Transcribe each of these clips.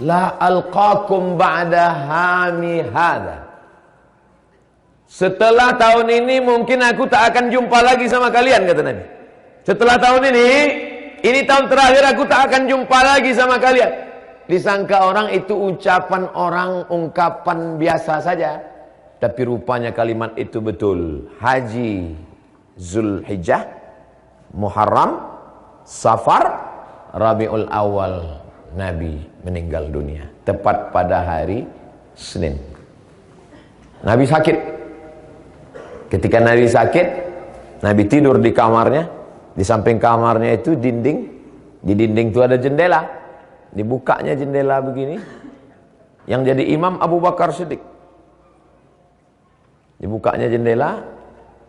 La alqakum ba'da hami hadha. Setelah tahun ini mungkin aku tak akan jumpa lagi sama kalian, kata Nabi. Setelah tahun ini tahun terakhir aku tak akan jumpa lagi sama kalian. Disangka orang itu ucapan orang, ungkapan biasa saja. Tapi rupanya kalimat itu betul. Haji Zulhijjah, Muharram, Safar, Rabiul Awal, Nabi meninggal dunia. Tepat pada hari Senin. Nabi sakit. Ketika Nabi sakit, Nabi tidur di kamarnya. Di samping kamarnya itu dinding. Di dinding itu ada jendela. Dibukanya jendela begini. Yang jadi imam Abu Bakar Siddiq. Dibukanya jendela.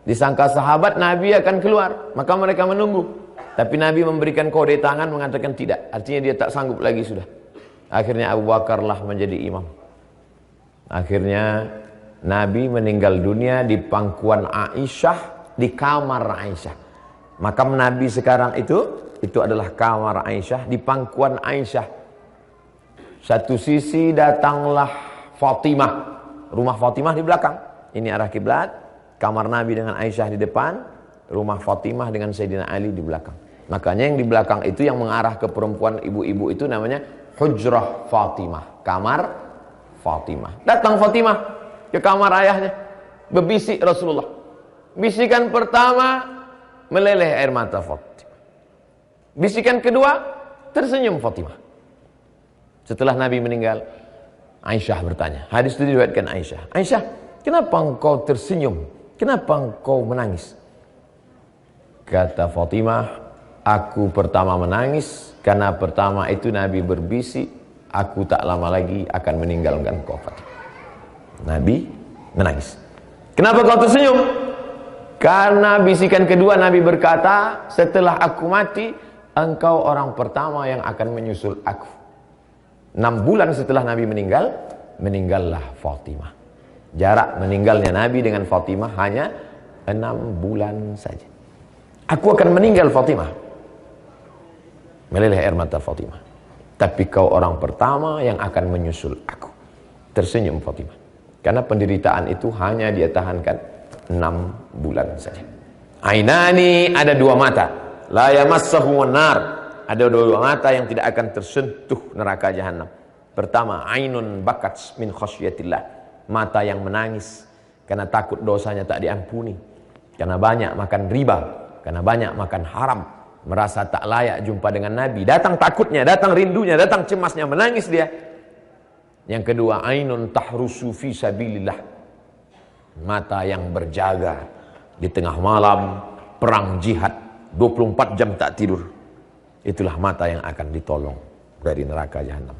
Disangka sahabat Nabi akan keluar. Maka mereka menunggu. Tapi Nabi memberikan kode tangan mengatakan tidak. Artinya dia tak sanggup lagi sudah. Akhirnya Abu Bakar lah menjadi imam. Akhirnya Nabi meninggal dunia di pangkuan Aisyah, di kamar Aisyah. Makam Nabi sekarang itu adalah kamar Aisyah, di pangkuan Aisyah. Satu sisi datanglah Fatimah, rumah Fatimah di belakang. Ini arah kiblat, kamar Nabi dengan Aisyah di depan, rumah Fatimah dengan Sayyidina Ali di belakang. Makanya yang di belakang itu yang mengarah ke perempuan ibu-ibu itu namanya Hujrah Fatimah, kamar Fatimah. Datang Fatimah ke kamar ayahnya, berbisik Rasulullah. Bisikan pertama meleleh air mata Fatimah. Bisikan kedua tersenyum Fatimah. Setelah Nabi meninggal, Aisyah bertanya. Hadis itu diriwayatkan Aisyah. Aisyah, kenapa engkau tersenyum? Kenapa engkau menangis? Kata Fatimah, aku pertama menangis karena pertama itu Nabi berbisik, aku tak lama lagi akan meninggalkan kau Fatimah. Nabi menangis. Kenapa kau tersenyum? Karena bisikan kedua Nabi berkata, setelah aku mati, engkau orang pertama yang akan menyusul aku. 6 bulan setelah Nabi meninggal, meninggallah Fatimah. Jarak meninggalnya Nabi dengan Fatimah hanya 6 bulan saja. Aku akan meninggal Fatimah. Meleleh air mata Fatimah. Tapi kau orang pertama yang akan menyusul aku. Tersenyum Fatimah. Karena penderitaan itu hanya dia tahankan 6 bulan saja. Ainani, ada 2 mata. La yamassahu nar. Ada 2 mata yang tidak akan tersentuh neraka jahanam. Pertama, ainun bakat min khasyatillah. Mata yang menangis karena takut dosanya tak diampuni. Karena banyak makan riba, karena banyak makan haram, merasa tak layak jumpa dengan Nabi. Datang takutnya, datang rindunya, datang cemasnya, menangis dia. Yang kedua, ainun tahrusu fi sabilillah. Mata yang berjaga di tengah malam, perang jihad, 24 jam tak tidur. Itulah mata yang akan ditolong dari neraka jahanam.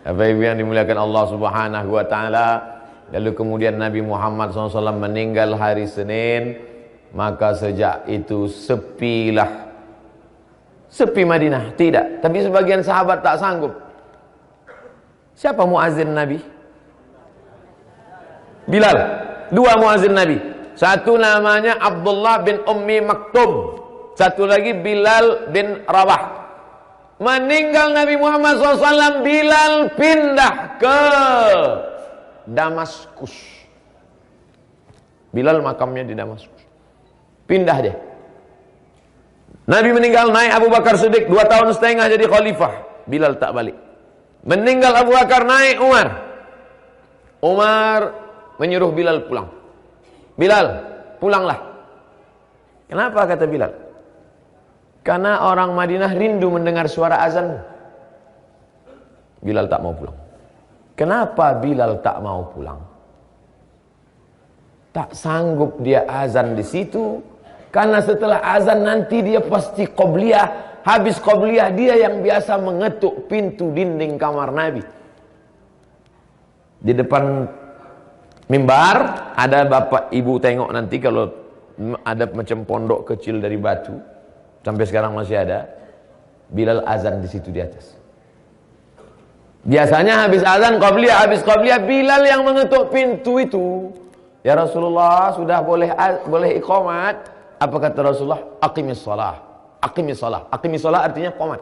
Bapak Ibu yang dimuliakan Allah Subhanahu wa taala, lalu kemudian Nabi Muhammad SAW meninggal hari Senin, maka sejak itu sepilah. Sepi Madinah, tidak. Tapi sebagian sahabat tak sanggup. Siapa muazin Nabi? Bilal. 2 muazin Nabi. Satu namanya Abdullah bin Ummi Maktum. Satu lagi Bilal bin Rabah. Meninggal Nabi Muhammad SAW, Bilal pindah ke Damaskus. Bilal makamnya di Damaskus. Pindah dia. Nabi meninggal, naik Abu Bakar Siddiq 2 tahun setengah jadi khalifah. Bilal tak balik. Meninggal Abu Bakar, naik Umar. Umar menyuruh Bilal pulang. Bilal, pulanglah. Kenapa kata Bilal? Karena orang Madinah rindu mendengar suara azan. Bilal tak mau pulang. Kenapa Bilal tak mau pulang? Tak sanggup dia azan di situ. Karena setelah azan nanti dia pasti qobliyah. Habis qobliyah dia yang biasa mengetuk pintu dinding kamar Nabi. Di depan mimbar ada bapak ibu tengok nanti kalau ada macam pondok kecil dari batu. Sampai sekarang masih ada. Bilal azan di situ di atas. Biasanya habis azan habis qobliyah Bilal yang mengetuk pintu itu. Ya Rasulullah, sudah boleh iqamat. Apa kata Rasulullah? Aqimis shalah. Aqimis shalah. Aqimis shalah artinya qomat.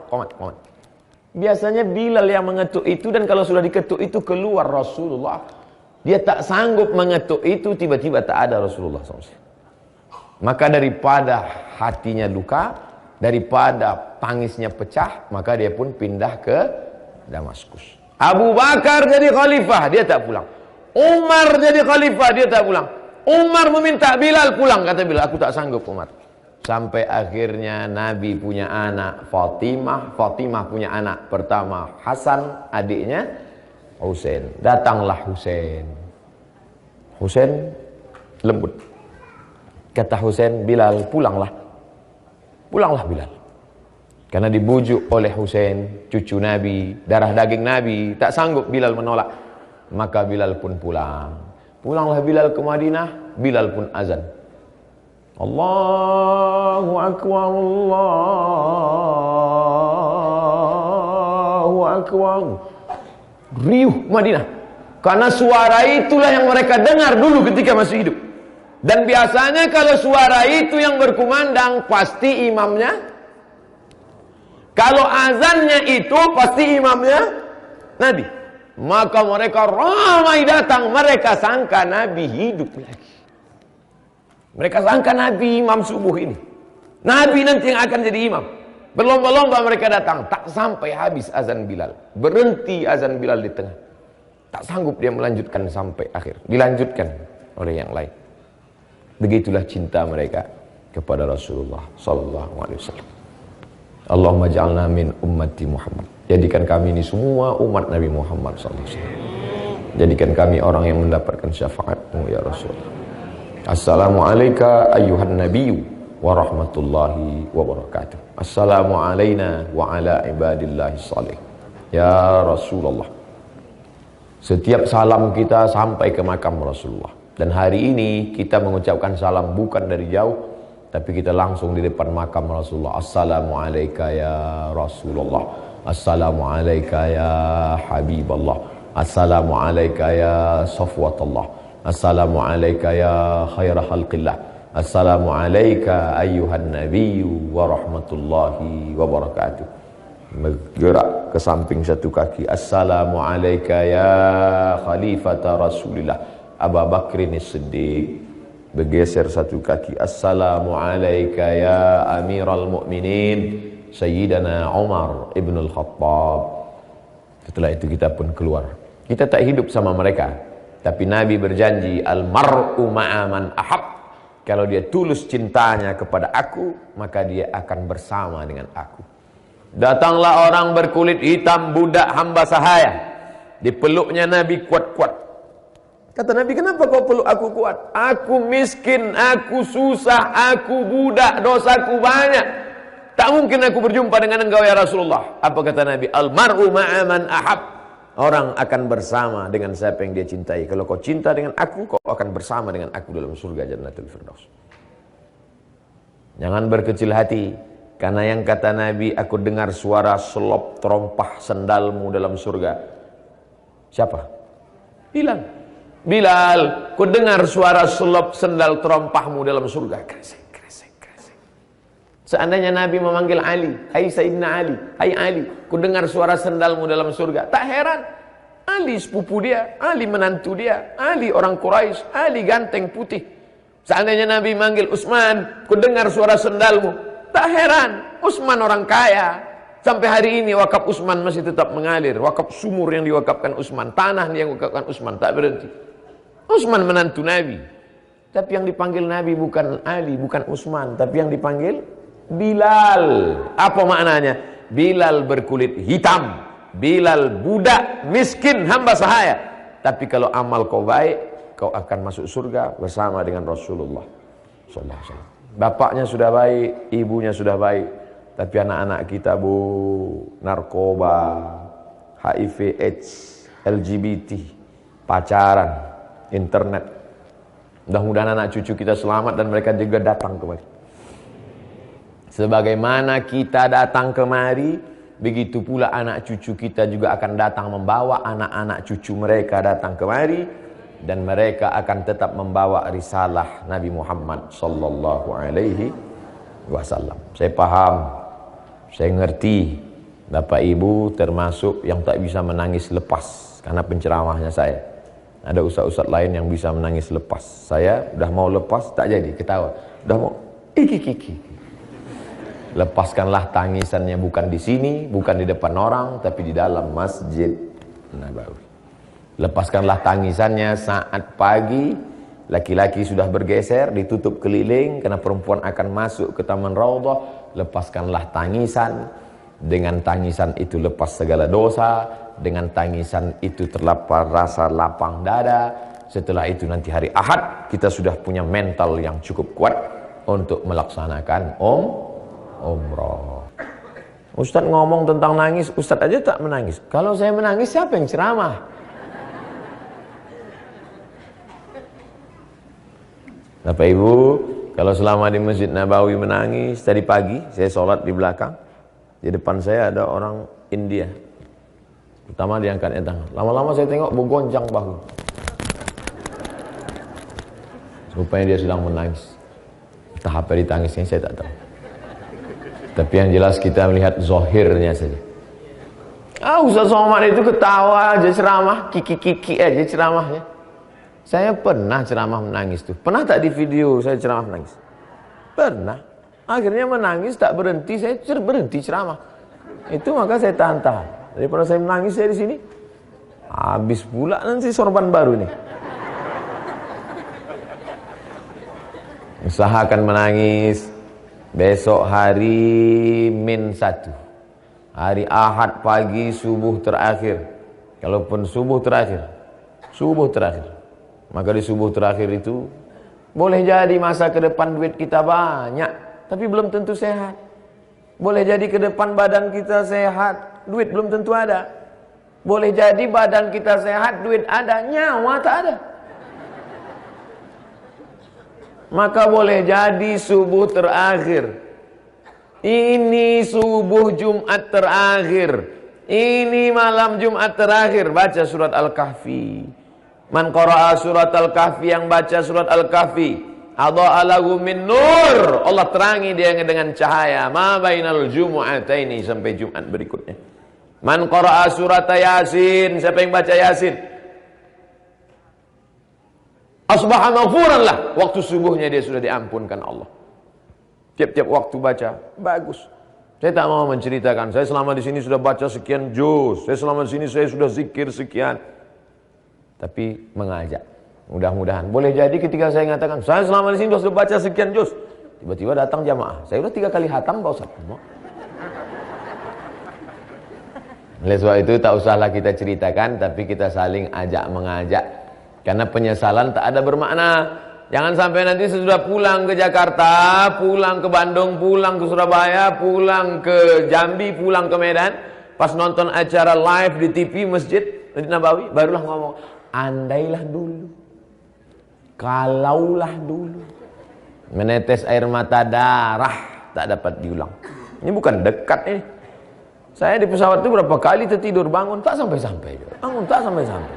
Biasanya Bilal yang mengetuk itu, dan kalau sudah diketuk itu keluar Rasulullah. Dia tak sanggup mengetuk itu, tiba-tiba tak ada Rasulullah SAW. Maka daripada hatinya luka, daripada tangisnya pecah, maka dia pun pindah ke Damaskus. Abu Bakar jadi khalifah, dia tak pulang. Umar jadi khalifah, dia tak pulang. Umar meminta Bilal pulang, kata Bilal, aku tak sanggup Umar. Sampai akhirnya Nabi punya anak Fatimah, Fatimah punya anak pertama Hasan, adiknya Husain. Datanglah Husain. Husain lembut. Kata Husain, Bilal pulanglah. Pulanglah Bilal. Karena dibujuk oleh Husain, cucu Nabi, darah daging Nabi, tak sanggup Bilal menolak. Maka Bilal pun pulang. Pulanglah Bilal ke Madinah, Bilal pun azan. Allahu Akbar, Allahu Akbar. Riuh Madinah. Karena suara itulah yang mereka dengar dulu ketika masih hidup. Dan biasanya kalau suara itu yang berkumandang, pasti imamnya. Kalau azannya itu, pasti imamnya Nabi. Maka mereka ramai datang, mereka sangka Nabi hidup lagi. Mereka sangka Nabi imam subuh ini. Nabi nanti yang akan jadi imam. Berlomba-lomba mereka datang, tak sampai habis azan Bilal. Berhenti azan Bilal di tengah. Tak sanggup dia melanjutkan sampai akhir. Dilanjutkan oleh yang lain. Begitulah cinta mereka kepada Rasulullah sallallahu alaihi wasallam. Allahumma ja'alna min ummati Muhammad. Jadikan kami ini semua umat Nabi Muhammad sallallahu alaihi wasallam. Jadikan kami orang yang mendapatkan syafaat-Mu ya Rasulullah. Assalamu alayka ayyuhan nabiyyu wa rahmatullahi wa barakatuh. Assalamu alayna wa ala ibadillahi salih. Ya Rasulullah. Setiap salam kita sampai ke makam Rasulullah. Dan hari ini kita mengucapkan salam bukan dari jauh, tapi kita langsung di depan makam Rasulullah. Assalamu alayka ya Rasulullah. Assalamu alayka ya Habiballah. Assalamu alayka ya Safwatullah. Assalamu alayka ya khaira khalqillah. Assalamu alayka ayyuhan nabiyyu wa rahmatullahi wa barakatuh. Bergerak ke samping satu kaki. Assalamu alayka ya khalifata Rasulillah Abu Bakrin Siddiq. Bergeser satu kaki. Assalamu alayka ya amiral mu'minin Sayyidina Umar ibn al-Khattab. Setelah itu kita pun keluar. Kita tak hidup sama mereka, tapi Nabi berjanji, al-mar'u ma'aman ahab. Kalau dia tulus cintanya kepada aku, maka dia akan bersama dengan aku. Datanglah orang berkulit hitam, budak hamba sahaya. Dipeluknya Nabi kuat-kuat. Kata Nabi, kenapa kau peluk aku kuat? Aku miskin, aku susah, aku budak, dosaku banyak. Tak mungkin aku berjumpa dengan engkau ya Rasulullah. Apa kata Nabi? Al-mar'u ma'aman ahab. Orang akan bersama dengan siapa yang dia cintai. Kalau kau cinta dengan aku, kau akan bersama dengan aku dalam surga Jannatul Firdaus. Jangan berkecil hati, karena yang kata Nabi, aku dengar suara selop terompah sendalmu dalam surga. Siapa? Bilal. Bilal, ku dengar suara selop sendal terompahmu dalam surga. Kresek, kresek, kresek. Seandainya Nabi memanggil Ali, hai Sayyidina Ali, hai Ali, ku dengar suara sendalmu dalam surga. Tak heran, Ali sepupu dia, Ali menantu dia, Ali orang Quraisy, Ali ganteng putih. Seandainya Nabi manggil Utsman, ku dengar suara sendalmu. Tak heran, Utsman orang kaya. Sampai hari ini wakaf Utsman masih tetap mengalir. Wakaf sumur yang diwakafkan Utsman, tanah yang diwakafkan Utsman, tak berhenti. Utsman menantu Nabi. Tapi yang dipanggil Nabi bukan Ali, bukan Utsman, tapi yang dipanggil Bilal. Apa maknanya? Bilal berkulit hitam, Bilal budak miskin hamba sahaya. Tapi kalau amal kau baik, kau akan masuk surga bersama dengan Rasulullah sallallahu alaihi wasallam. Bapaknya sudah baik, ibunya sudah baik, tapi anak-anak kita narkoba, HIV AIDS, LGBT, pacaran, internet. Mudah-mudahan anak cucu kita selamat dan mereka juga datang kemari. Sebagaimana kita datang kemari, begitu pula anak cucu kita juga akan datang membawa anak-anak cucu mereka datang kemari, dan mereka akan tetap membawa risalah Nabi Muhammad sallallahu alaihi wasallam. Saya paham, saya ngerti Bapak Ibu termasuk yang tak bisa menangis lepas karena penceramahnya saya. Ada ustaz-ustaz lain yang bisa menangis lepas. Saya udah mau lepas tak jadi, ketawa. Udah mau iki. Lepaskanlah tangisannya bukan di sini, bukan di depan orang, tapi di dalam Masjid Nabawi. Lepaskanlah tangisannya saat pagi, laki-laki sudah bergeser, ditutup keliling karena perempuan akan masuk ke Taman Raudhah. Lepaskanlah tangisan. Dengan tangisan itu lepas segala dosa. Dengan tangisan itu terlapar rasa lapang dada. Setelah itu nanti hari Ahad kita sudah punya mental yang cukup kuat untuk melaksanakan umrah. Ustadz ngomong tentang nangis, Ustadz aja tak menangis. Kalau saya menangis siapa yang ceramah? Bapak Ibu, kalau selama di Masjid Nabawi menangis, tadi pagi saya sholat di belakang, di depan saya ada orang India. Pertama dia angkat tangan. Lama-lama saya tengok bergoncang bahu. Rupanya dia sedang menangis. Entah apa ditangisnya saya tak tahu. Tapi yang jelas kita melihat zohirnya saja. Ustaz Somad itu ketawa aja ceramah, kiki-kiki aja ceramahnya. Saya pernah ceramah menangis tuh. Pernah tak di video saya ceramah menangis? Pernah. Akhirnya menangis tak berhenti, saya berhenti ceramah. Itu maka saya tahan-tahan. Daripada saya menangis saya di sini. Habis pula nanti sorban baru nih. Usahakan menangis. Besok hari Min 1. Hari Ahad pagi subuh terakhir. Kalaupun subuh terakhir. Maka di subuh terakhir itu boleh jadi masa ke depan duit kita banyak, tapi belum tentu sehat. Boleh jadi ke depan badan kita sehat, duit belum tentu ada. Boleh jadi badan kita sehat, duit ada, nyawa tak ada. Maka boleh jadi subuh terakhir. Ini subuh Jumat terakhir. Ini malam Jumat terakhir. Baca surat Al-Kahfi. Man qara'a surat Al-Kahfi, yang baca surat Al-Kahfi, adha'a lahu min nur. Allah terangi dia dengan cahaya. Ma bainal jumu'ataini, sampai Jumat berikutnya. Man qara'a surat Yasin, siapa yang baca Yasin, asbaha maghfuran lah. Waktu subuhnya dia sudah diampunkan Allah. Tiap-tiap waktu baca, bagus. Saya tak mau menceritakan, saya selama di sini sudah baca sekian juz, saya selama di sini saya sudah zikir sekian. Tapi mengajak, mudah-mudahan. Boleh jadi ketika saya mengatakan, saya selama di sini sudah baca sekian juz, tiba-tiba datang jamaah, saya sudah 3 kali khatam Pak Ustaz. Oleh sebab itu tak usahlah kita ceritakan, tapi kita saling ajak mengajak. Karena penyesalan tak ada bermakna. Jangan sampai nanti sesudah pulang ke Jakarta, pulang ke Bandung, pulang ke Surabaya, pulang ke Jambi, pulang ke Medan, pas nonton acara live di TV Masjid Nabawi, barulah ngomong, andailah dulu, kalaulah dulu. Menetes air mata darah tak dapat diulang. Ini bukan dekat ini. Saya di pesawat itu berapa kali tertidur, bangun tak sampai-sampai. Bangun tak sampai-sampai.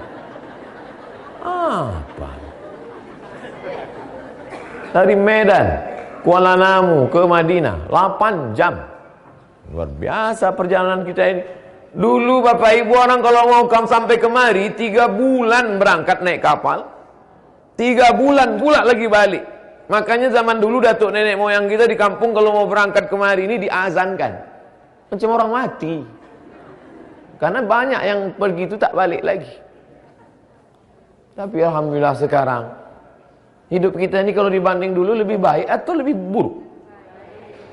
Apa? Dari Medan, Kuala Namu ke Madinah 8 jam. Luar biasa perjalanan kita ini. Dulu Bapak Ibu orang kalau mau sampai kemari 3 bulan berangkat naik kapal, 3 bulan pula lagi balik. Makanya zaman dulu datuk nenek moyang kita di kampung kalau mau berangkat kemari ini diazankan, macam orang mati. Karena banyak yang pergi itu tak balik lagi. Tapi alhamdulillah sekarang hidup kita ini kalau dibanding dulu lebih baik atau lebih buruk?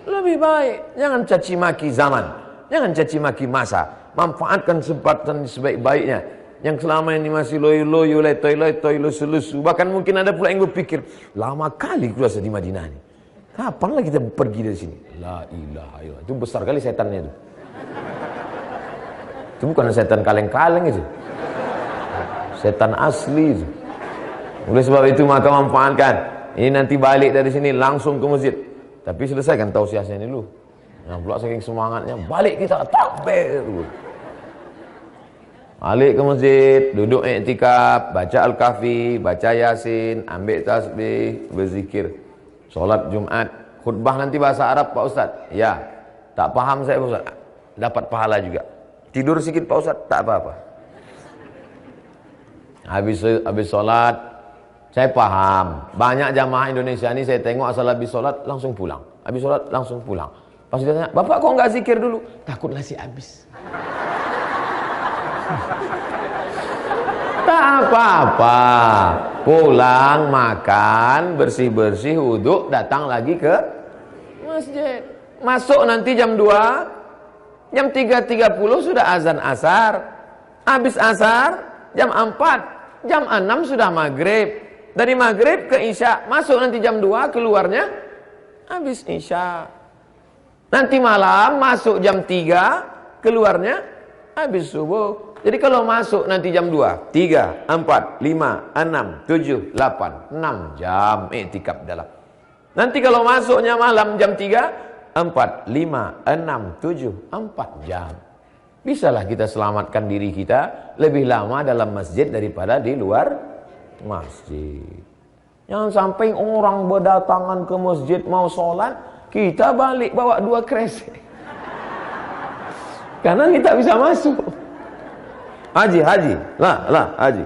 Lebih baik. Jangan caci maki zaman, jangan caci maki masa. Manfaatkan kesempatan sebaik-baiknya. Yang selama ini masih loyo-loyo, letoy-letoy, lusu-lusu. Bahkan mungkin ada pula yang berpikir, lama kali kuasa di Madinah ini, kapanlah kita pergi dari sini? La ilaha illallah. Itu besar kali setannya itu. Itu bukan setan kaleng-kaleng itu. Setan asli itu. Oleh sebab itu maka manfaatkan. Ini nanti balik dari sini langsung ke masjid. Tapi selesaikan tausiahnya ini dulu. Nah, pula saking semangatnya, balik kita takbir. Balik ke masjid, duduk iktikaf, baca Al-Kahfi, baca Yasin, ambil tasbih, berzikir. Solat Jumat, khutbah nanti bahasa Arab Pak Ustaz. Ya, tak paham saya Pak Ustaz. dapat pahala juga. Tidur sedikit Pak Ustaz, tak apa-apa. Habis sholat, saya paham. Banyak jamaah Indonesia ini saya tengok asal habis sholat langsung pulang. Habis sholat langsung pulang. Pas dia tanya, Bapak kok nggak zikir dulu? Takut nasi habis. Tak apa-apa. Pulang, makan, bersih-bersih, wudhu, datang lagi ke masjid. Masuk nanti jam 2, jam 3.30 sudah azan asar. Habis asar, jam 4, jam 6 sudah maghrib. Dari maghrib ke isya, masuk nanti jam 2, keluarnya habis isya. Nanti malam masuk jam 3, keluarnya habis subuh. Jadi kalau masuk nanti jam 2, 3, 4, 5, 6, 7, 8, 6 jam iktikaf dalam. Nanti kalau masuknya malam jam 3, 4, 5, 6, 7, 4 jam. Bisalah kita selamatkan diri kita lebih lama dalam masjid daripada di luar masjid. Jangan sampai orang berdatangan ke masjid mau sholat, kita balik bawa 2 kresek. Karena kita bisa masuk. Haji, haji. Lah, haji.